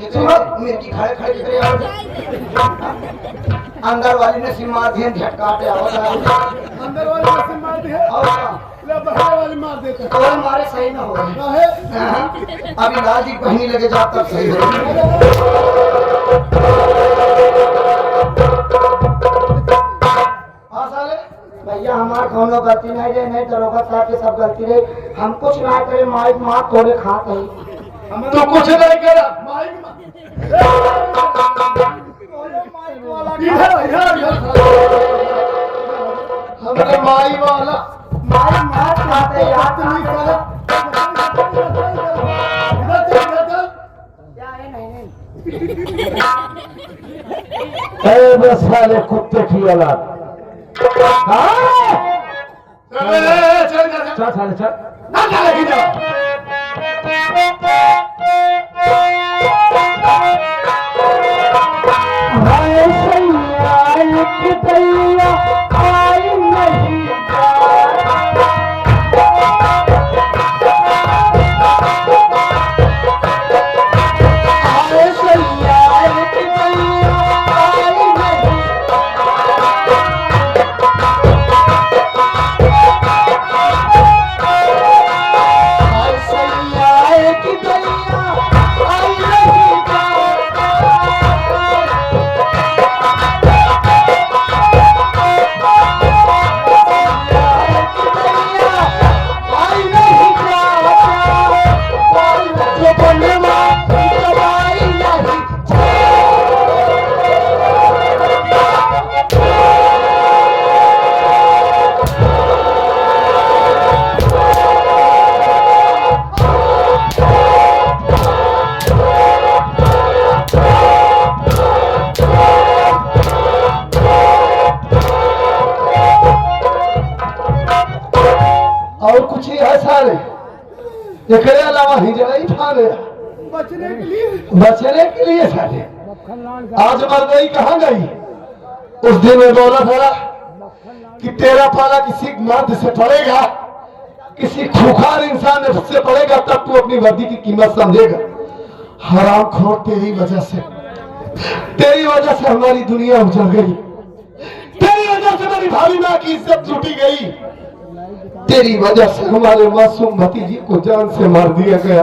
मिट्टी खड़े खड़े दिख रहे अंदर वाली ने सिम मार दिए झटकाटे अंदर वाली ने सिम मार दी है ले बाहर वाली मार देते हैं और हमारे सही ना हो अभी लाजी कहीं लगे जा तब सही हो भैया हमार कोनो गलती नहीं रे नहीं दरोगा साहब के सब गलती रे हम कुछ ना करे माइक मार थोड़े खात है तो कुछ नहीं करा हमने माई वाला माइक मार खाते याद नहीं करे बस साले कुत्ते की औलाद चल साले चल ना चलेगी जा और कुछ ही है सारे एकरे अलावा हिजड़ा ही था गया बचने के लिए सारे आज मर गई कहाँ गई उस दिन में बोला था कि तेरा पाला किसी मर्द से पड़ेगा किसी खुखार इंसान से पड़ेगा तब तू अपनी वर्दी की कीमत समझेगा हराम खोर तेरी वजह से हमारी दुनिया उजड़ गई तेरी वजह से मेरी भाभी माँ की इज्जत लूटी गई तेरी वजह से हमारे मासूम भतीजी को जान से मार दिया गया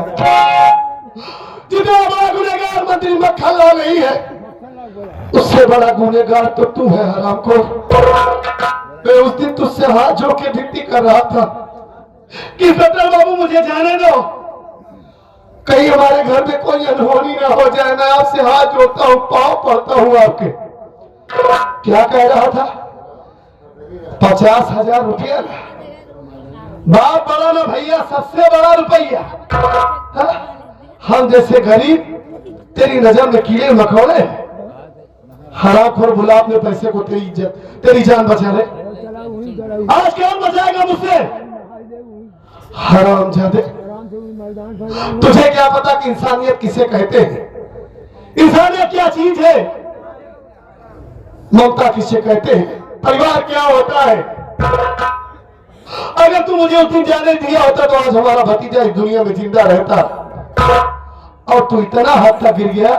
जितना बड़ा गुनहगार मंत्री मक्खनलाल नहीं है उससे बड़ा गुनहगार तो तू है हरामखोर मैं उस दिन तुझसे हाथ जोड़ के विनती कर रहा था कि सत्तर बाबू मुझे जाने दो कहीं हमारे घर में कोई अनहोनी ना हो जाए मैं आपसे हाथ जोड़ता हूँ पाँव पड़ता हूँ आपके क्या कह रहा था 50,000 रुपया बाप बड़ा ना भैया सबसे बड़ा रुपया हम जैसे गरीब तेरी नजर में कीड़े मकोड़े हरामखोर गुलाब ने पैसे को तेरी इज्जत तेरी जान बचा ले आज कौन बचाएगा मुझसे हरामजादे तुझे क्या पता कि इंसानियत किसे कहते हैं इंसानियत क्या चीज है ममता किसे कहते हैं परिवार क्या होता है अगर तू मुझे उस दिन जाने दिया होता तो आज हमारा भतीजा इस दुनिया में जिंदा रहता और तू इतना हद तक गिर गया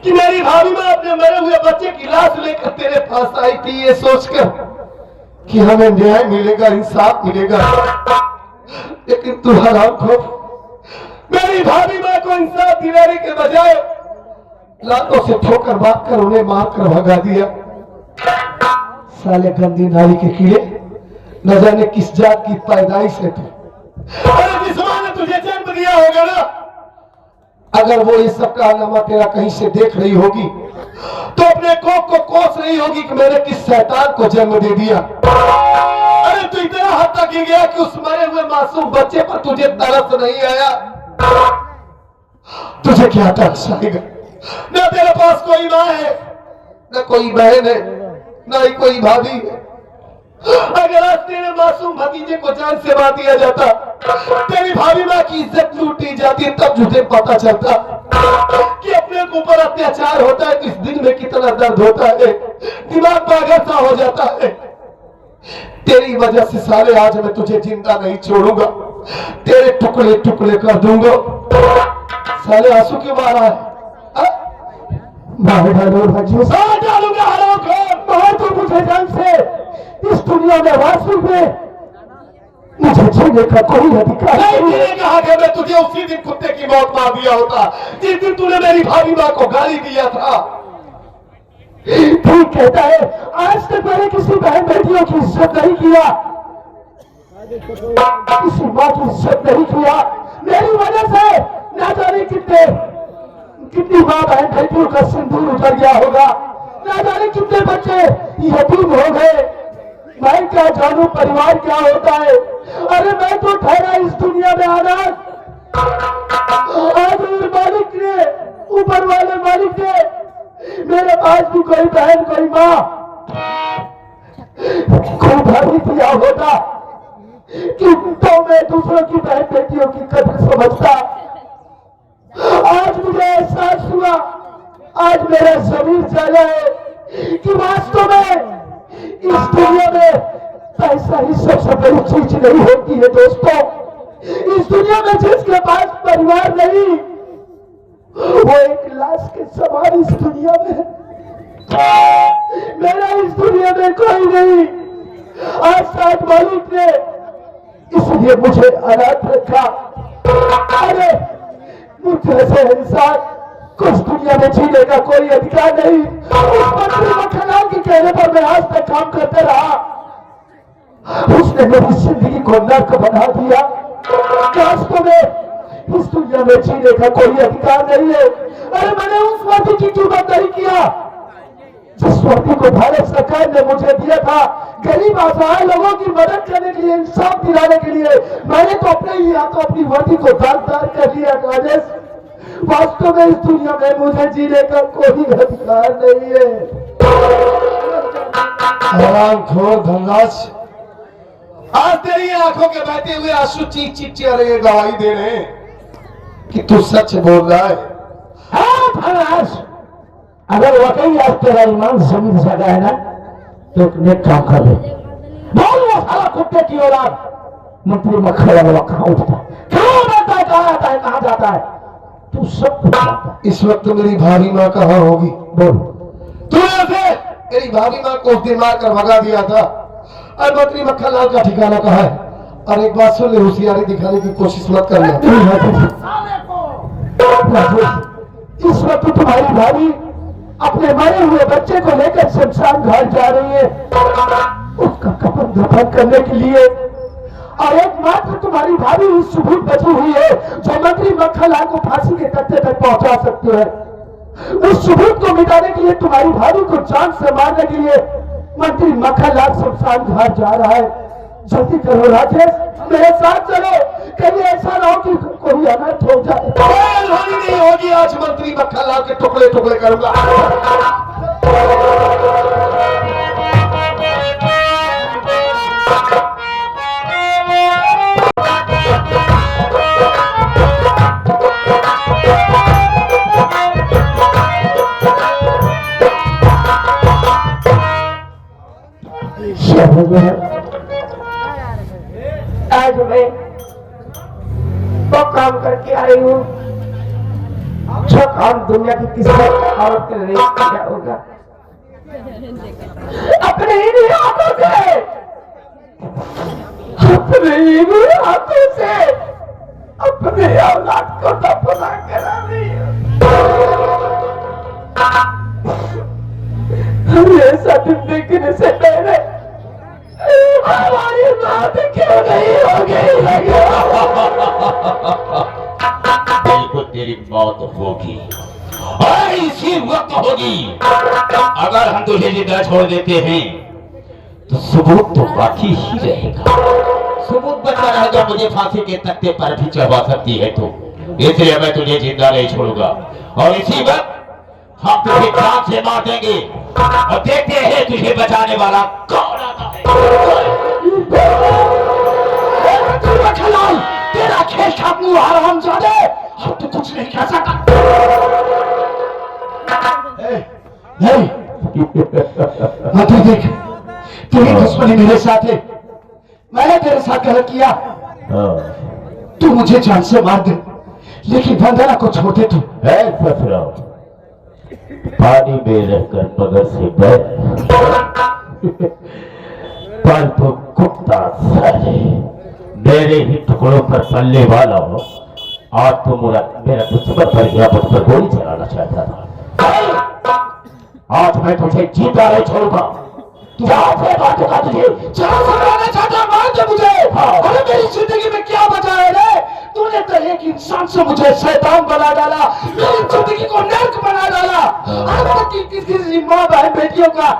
कि मेरी भाभी मां अपने मरे हुए बच्चे की लाश लेकर तेरे पास आई थी ये सोचकर कि हमें न्याय मिलेगा इंसाफ मिलेगा लेकिन तू हरामखोर मेरी भाभी मां को इंसाफ दिलाने के बजाय लातों से ठोकर मार कर उन्हें मार कर भगा दिया साले गंदी नारी के कीड़े न जाने किस जात की पैदाइश है तू अरे जिस मां ने तुझे जन्म दिया होगा ना अगर वो ये सब कारनामा तेरा कहीं से देख रही होगी तो अपने कोख को कोस रही होगी कि मैंने किस शैतान को जन्म दे दिया अरे तू इतना हद तक ही गया कि उस मरे हुए मासूम बच्चे पर तुझे तरस नहीं आया तुझे क्या तरस आएगा न तेरे पास कोई माँ है न कोई बहन है न ही कोई भाभी है अगर आज तेरे मासूम भतीजे को जान से मार दिया जाता तेरी भाभी माँ की इज्जत लूटी जाती तब तुझे पता चलता कि अपने ऊपर अत्याचार होता है तो इस दिल में कितना दर्द होता है दिमाग पागल सा हो जाता है तेरी वजह से साले आज मैं तुझे जिंदा नहीं छोड़ूंगा तेरे टुकड़े टुकड़े कर दूंगा साले आंसू क्यों मारा है मार डालो राजेश, मार डालूंगा हराम खोर, मार दो मुझे जान से। इस दुनिया में वास्तव में मुझे जीने का कोई अधिकार नहीं। मैंने कहा कि मैं तुझे उसी दिन कुत्ते की मौत मार दिया होता जिस दिन तूने मेरी भाभी माँ को गाली दिया था। ठीक कहता है, आज तक मैंने किसी बहन बेटियों की इज्जत नहीं किया, किसी माँ की इज्जत नहीं किया। मेरी वजह से ना जाने कितनी माँ बहन बेटियों का सिंदूर उतर गया होगा, ना जाने कितने बच्चे यतीम हो गए। मैं क्या जानू परिवार क्या होता है। अरे मैं तो ठहरा इस दुनिया में अनाथ। आज मालिक ने, ऊपर वाले मालिक ने मेरे पास भी कोई बहन कोई माँ कोई भाभी दिया होता कि तो मैं दूसरों की बहन बेटियों की कदर समझता। आज मुझे एहसास हुआ, आज मेरा जमीन जागा है कि वास्तव में इस दुनिया में पैसा ही सबसे बड़ी चीज नहीं होती है दोस्तों। इस दुनिया में जिसके पास परिवार नहीं वो एक लाश के समान इस दुनिया में। मेरा इस दुनिया में कोई नहीं। आज साथ मालिक ने इसलिए मुझे अनाथ रखा। अरे मुझे ऐसे इंसान को इस दुनिया में जीने का कोई अधिकार नहीं। उस मंत्री मक्खनलाल के कहने पर मैं आज तक काम करते रहा। उसने मेरी जिंदगी को नर्क बना दिया। वास्तव में इस दुनिया में जीने का कोई अधिकार नहीं है। अरे मैंने उस वर्दी की कीमत नहीं किया जिस वर्दी को भारत सरकार ने मुझे दिया था गरीब असहाय लोगों की मदद करने के लिए, इंसाफ दिलाने के लिए। मैंने तो अपने ही हाथों अपनी वर्दी को दागदार कर लिया राजेश। वास्तव में इस दुनिया में मुझे जीने का कोई अधिकार नहीं है। हरामखोर धनराज, आज तेरी आंखों के बहते हुए आंसू चीख चीख चेहरे गवाही दे रहे हैं कि तू सच बोल रहा है। हाँ धनराज, अगर वाकई आज तेरा ईमान जमीन जगह है ना तो एक नेक काम कर ले। बोल वो साला कुत्ते की औलाद मंत्री मक्खनलाल कहाँ उठता है, कहाँ रहता है, कहाँ आता है, कहाँ जाता है, तू सब कुछ जानता है। इस वक्त मेरी भाभी माँ कहाँ होगी? बोल। तूने उसे मेरी भाभी माँ को उस दिन मार कर भगा दिया था और मंत्री मक्खनलाल का ठिकाना कहाँ है? और एक बात सुन ले, होशियारी दिखाने की कोशिश मत करना। इस वक्त तुम्हारी भाभी अपने मरे हुए बच्चे को लेकर शमशान घाट जा रही है उसका कफन दफन करने के लिए। और एकमात्र तुम्हारी भाभी ही सबूत बची हुई है जो मंत्री मक्खनलाल को फांसी के तख्ते तक पहुंचा सकती है। उस सबूत को मिटाने के लिए तुम्हारी भाभी को जान से मारने के लिए मंत्री मक्खनलाल शमशान घाट जा रहा है। जल्दी करो राजेश, मेरे साथ चलो, कहीं ऐसा ना हो कि कोई अनर्थ हो जाए। होनी नहीं होगी, आज मंत्री मक्खनलाल के टुकड़े टुकड़े करूंगा। आज मैं वो काम करके आई हूँ जो काम दुनिया की किसी औरत के लिए किया होगा। अपने ही हाथों से, अपने ही हाथों से अपने औलाद को दफना करा रही हूँ। ऐसा दिन देखने से पहले हमारी बात क्यों नहीं हो गई? बिल्कुल तेरी मौत होगी और इसी वक्त होगी। अगर हम तुझे जिंदा छोड़ देते हैं तो सबूत तो बाकी ही रहेगा। सबूत बचा रहेगा, मुझे फांसी के तख्ते पर भी चढ़वा सकती है तो, इसलिए मैं तुझे जिंदा नहीं छोड़ूंगा। और इसी वक्त हम तुझे जान से मार देंगे और देखते हैं तुझे बचाने वाला कौन आता है। तेरा खेल खत्म हुआ हरामजादे, अब तो कुछ नहीं कह सकता। मत देख, तेरी दुश्मनी मेरे साथ है, मैंने तेरे साथ गलत किया। तू मुझे जान से मार दे लेकिन वंदना को छोड़ दे। तू पानी में रहकर मगर से बैर पर तो कुत्ता साले मेरे ही टुकड़ों पर पलने वाला हो। आज तो मेरा दुश्मन पर गया, मुझ पर गोली चलाना चाहता था। आज मैं तुझे जीता नहीं छोड़ूंगा। तुझे जहाँ समझाना चाहता मार दे मुझे। अरे मेरी जिंदगी में क्या बचा है रे? तूने तो एक इंसान से मुझे शैतान बना डाला, मेरी जिंदगी को नर्क बना डाला। आज तक की किसी माँ बहन बेटियों का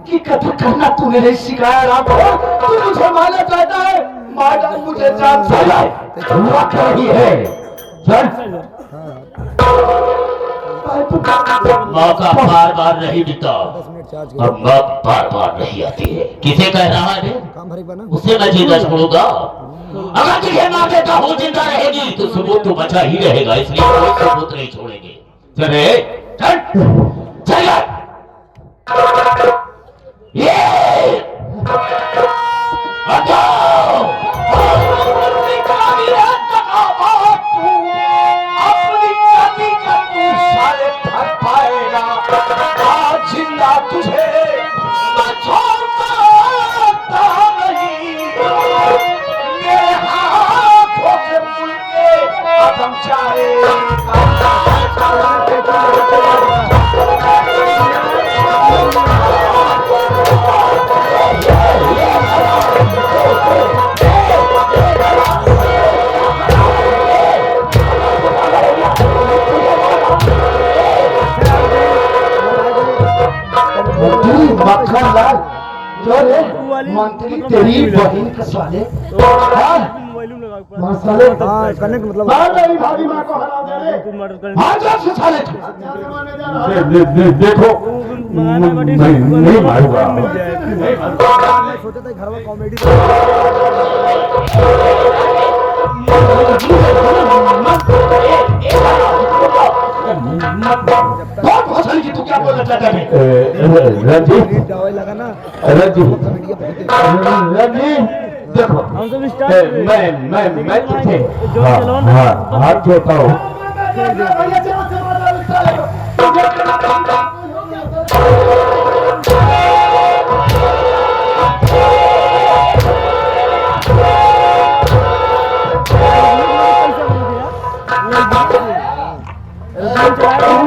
की कदर करना तूने नहीं सिखाया राम। तू मुझे मारना चाहता है, मार डाल मुझे जान से। हुआ क्या ही है? मौका बार बार नहीं मिलता और मौत बार बार नहीं आती है। किसे कह रहा है? उसे मैं जिंदा छोड़ूंगा। अगर तुझे मार देता हूँ जिंदा रहेगी तो सबूत तो बचा ही रहेगा, इसलिए कोई सबूत नहीं छोड़ेंगे। चले चल चल ये तुझे मैं छोड़ता नहीं, मेरे हाथों से मुड़ के कदम मक्खन लाल जो रे मंत्री तेरी बहन के साले साले कनेक्ट मतलब मेरी भाभी माँ को हरा दे रे। हाँ जा से साले देखो नहीं मारूंगा। सोचा था घर में कॉमेडी बहुत भाषण की। तू क्या बोलना चाहता है? रंजीत लगा ना रंजीत देखो मैं तुझे हाथ जोड़ता हूँ।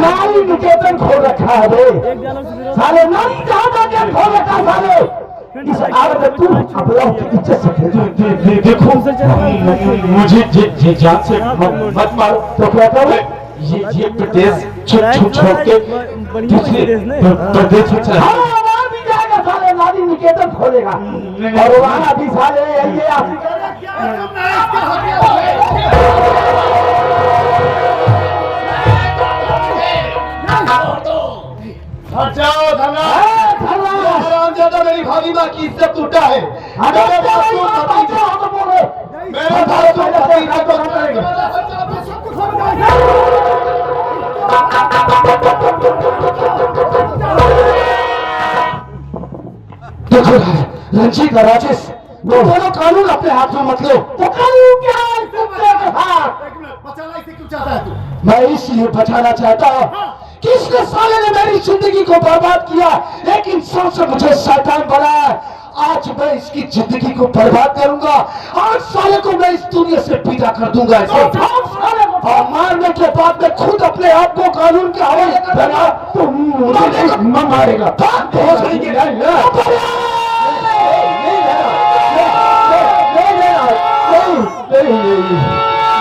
नारी निकेतन खोल रखा है रे साले, नारी जहाँ खोल रखा है साले। इस आदत तू अपना इज्जत से देखो मुझे जान से मत मारो तो क्या करो? ये प्रदेश छोड़ के प्रदेश में चला भी जाएगा साले। नारी निकेतन खोलेगा और वहाँ भी साले ये जाओ धना ज्यादा मेरी भाभी माँ की इज्जत टूटा है। देखो रंजीत और राजेश दोनों कानून अपने हाथ में मत लो। तो कानून क्या है? बचाना इसे क्यों चाहता है तू? मैं इसलिए बचाना चाहता हूँ कि इसने साले ने मेरी जिंदगी को बर्बाद किया, एक इंसान से मुझे शैतान बनाया। आज मैं इसकी जिंदगी को बर्बाद करूंगा। आज साले को मैं इस दुनिया से विदा कर दूंगा इसे। और मारने के बाद मैं खुद अपने आप को कानून के हवाले बना तुम मुझे मारेगा।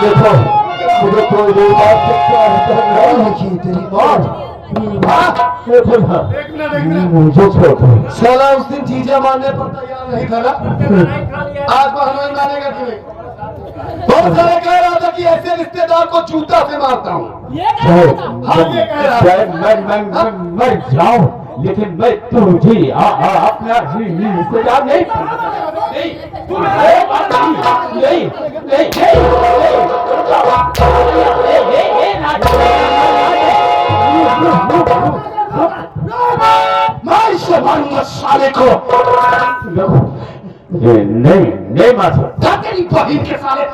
देखो मुझे कोई नहीं बात नहीं तेरी बात मुझे छोड़ साला। उस दिन जीजा मारने पर तैयार नहीं था ना, आज बहनोई मानेगा कि नहीं? बहुत सारे कह रहा था कि ऐसे रिश्तेदार को जूता से मारता हूँ। मैं मर जाऊं लेकिन मैं तुझे अपना रिश्तेदार नहीं मैं इसे मारूंगा साले को। नहीं मार सकता तेरी बहन के साले।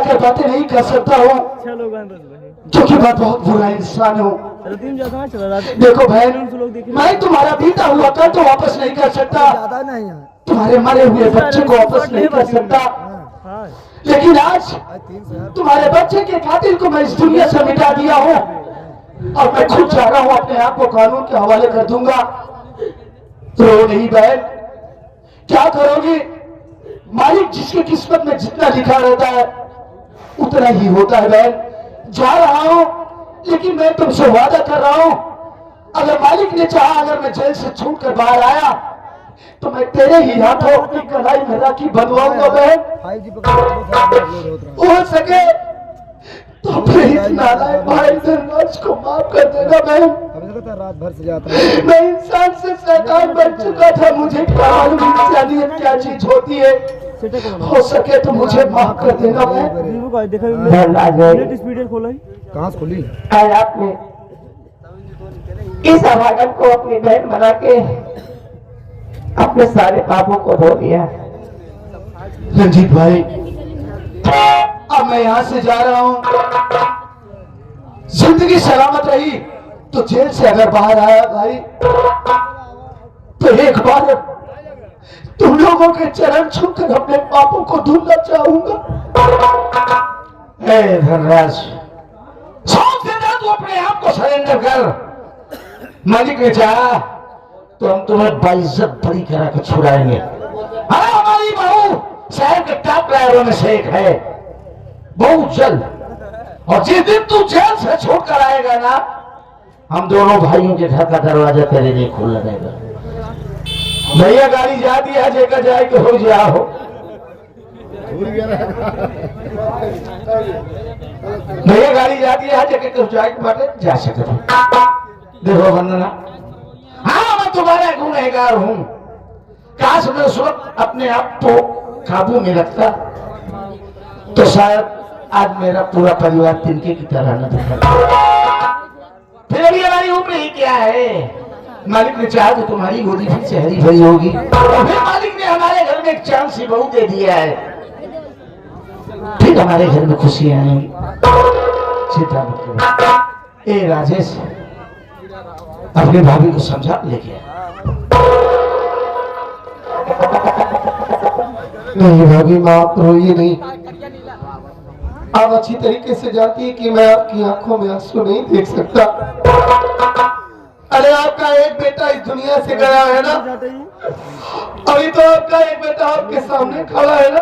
जाकर बातें नहीं कर सकता हूँ, चलो बस भाई, क्योंकि मैं बहुत बुरा इंसान हूँ। चलो तीन जाता है, चलो रात देखो बहन, मैं तुम्हारा बीता हुआ कल तो वापस नहीं कर सकता, ज्यादा नहीं है। तुम्हारे मरे हुए बच्चे को वापस नहीं कर सकता, हाँ लेकिन आज तुम्हारे बच्चे के कातिल को मैं इस दुनिया से मिटा दिया हूँ और मैं खुद जा रहा हूँ, अपने आप को कानून के हवाले कर दूंगा। रो नहीं बहन, क्या करोगे? मालिक जिसकी किस्मत में जितना लिखा रहता है उतना ही होता है बहन। जा रहा हूँ, लेकिन मैं तुमसे वादा कर रहा हूँ, अगर मालिक ने चाहा, अगर मैं जेल से छूट कर बाहर आया तो मैं तेरे ही हाथों अपनी कलाई में राखी बंधवाऊंगा बहन। हो सके तो अपने इस नालायक भाई धनराज को माफ कर देगा बहन। रात भर से जाता है। मैं इंसान से शैतान बन चुका था, मुझे क्या मालूम इंसानियत क्या चीज होती है। हो सके तो मुझे माफ कर देना बहन। देखा स्पीड खोला ही कहाँ से खुली? आज आपने इस अभागन को अपनी बहन बना के अपने सारे पापों को धो दिया। रंजीत भाई, अब मैं यहाँ से जा रहा हूँ, जिंदगी सलामत रही तो जेल से अगर बाहर आया भाई तो एक बार तुम लोगों के चरण छूकर अपने पापों को धुलना चाहूंगा। हे धनराज, शौक से जा, तू अपने आप को सरेंडर कर। मालिक ने चाहा तो हम तुम्हें बाइज्जत बड़ी करा के छुड़ाएंगे। हाँ, हमारी बहू शहर के टॉप ड्राइवरों में से एक है, बहुत जल्द। और जिस दिन तू जेल से छूट कर आएगा ना, हम दोनों भाइयों के घर का दरवाजा तेरे लिए खोल देगा। भैया गाड़ी जाती है, जेकर जाए के हो जाओ। भैया गाड़ी जाती है, जेकर जाए के बाटे जा सकते। देखो वंदना, हाँ मैं तुम्हारा गुनहगार हूँ। काश मैं उस वक्त अपने आप को काबू में रखता तो शायद आज मेरा पूरा परिवार तिनके की तरह न दिखता। फिर अभी हमारी उम्र ही क्या है? मालिक ने चाहा तो तुम्हारी गोदी फिर से हरी भरी होगी। और फिर मालिक ने हमारे घर में एक चांद सी बहू दे दिया है, फिर हमारे घर में खुशियां आएंगी। चिंता मत करो। ए राजेश, अपने भाभी को समझा लेके आ। नहीं भाभी, माँ आप रोइए नहीं। आप अच्छी तरीके से जानती है कि मैं आपकी आंखों में आंसू नहीं देख सकता। अरे आपका एक बेटा इस दुनिया से गया है ना, अभी तो आपका एक बेटा आपके सामने खड़ा है ना।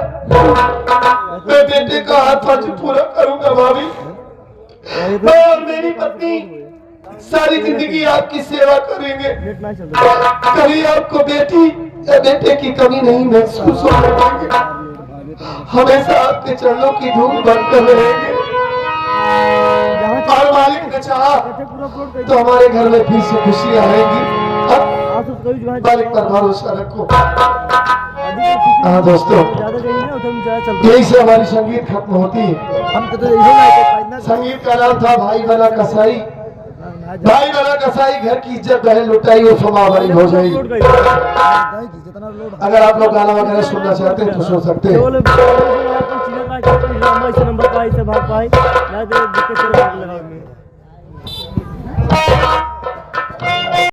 मैं बेटे का हाथ आज पूरा करूंगा भाभी। मैं और मेरी पत्नी सारी जिंदगी आपकी सेवा करेंगे। कभी आपको बेटी या बेटे की कमी नहीं महसूस होने देंगे। हमेशा आपके चरणों की धूल बनकर रहेंगे। और मालिक ने चाहा तो हमारे घर में फिर से खुशियां आएंगी। अब मालिक पर भरोसा रखो। हाँ दोस्तों, यही से हमारी संगीत खत्म होती है। संगीत का नाम था भाई बना कसाई। भाई बना कसाई, घर की इज्जत बहन लुटाई और फमा हमारी हो जाएगी। अगर आप लोग गाना वगैरह सुनना चाहते हैं तो सुन सकते हैं।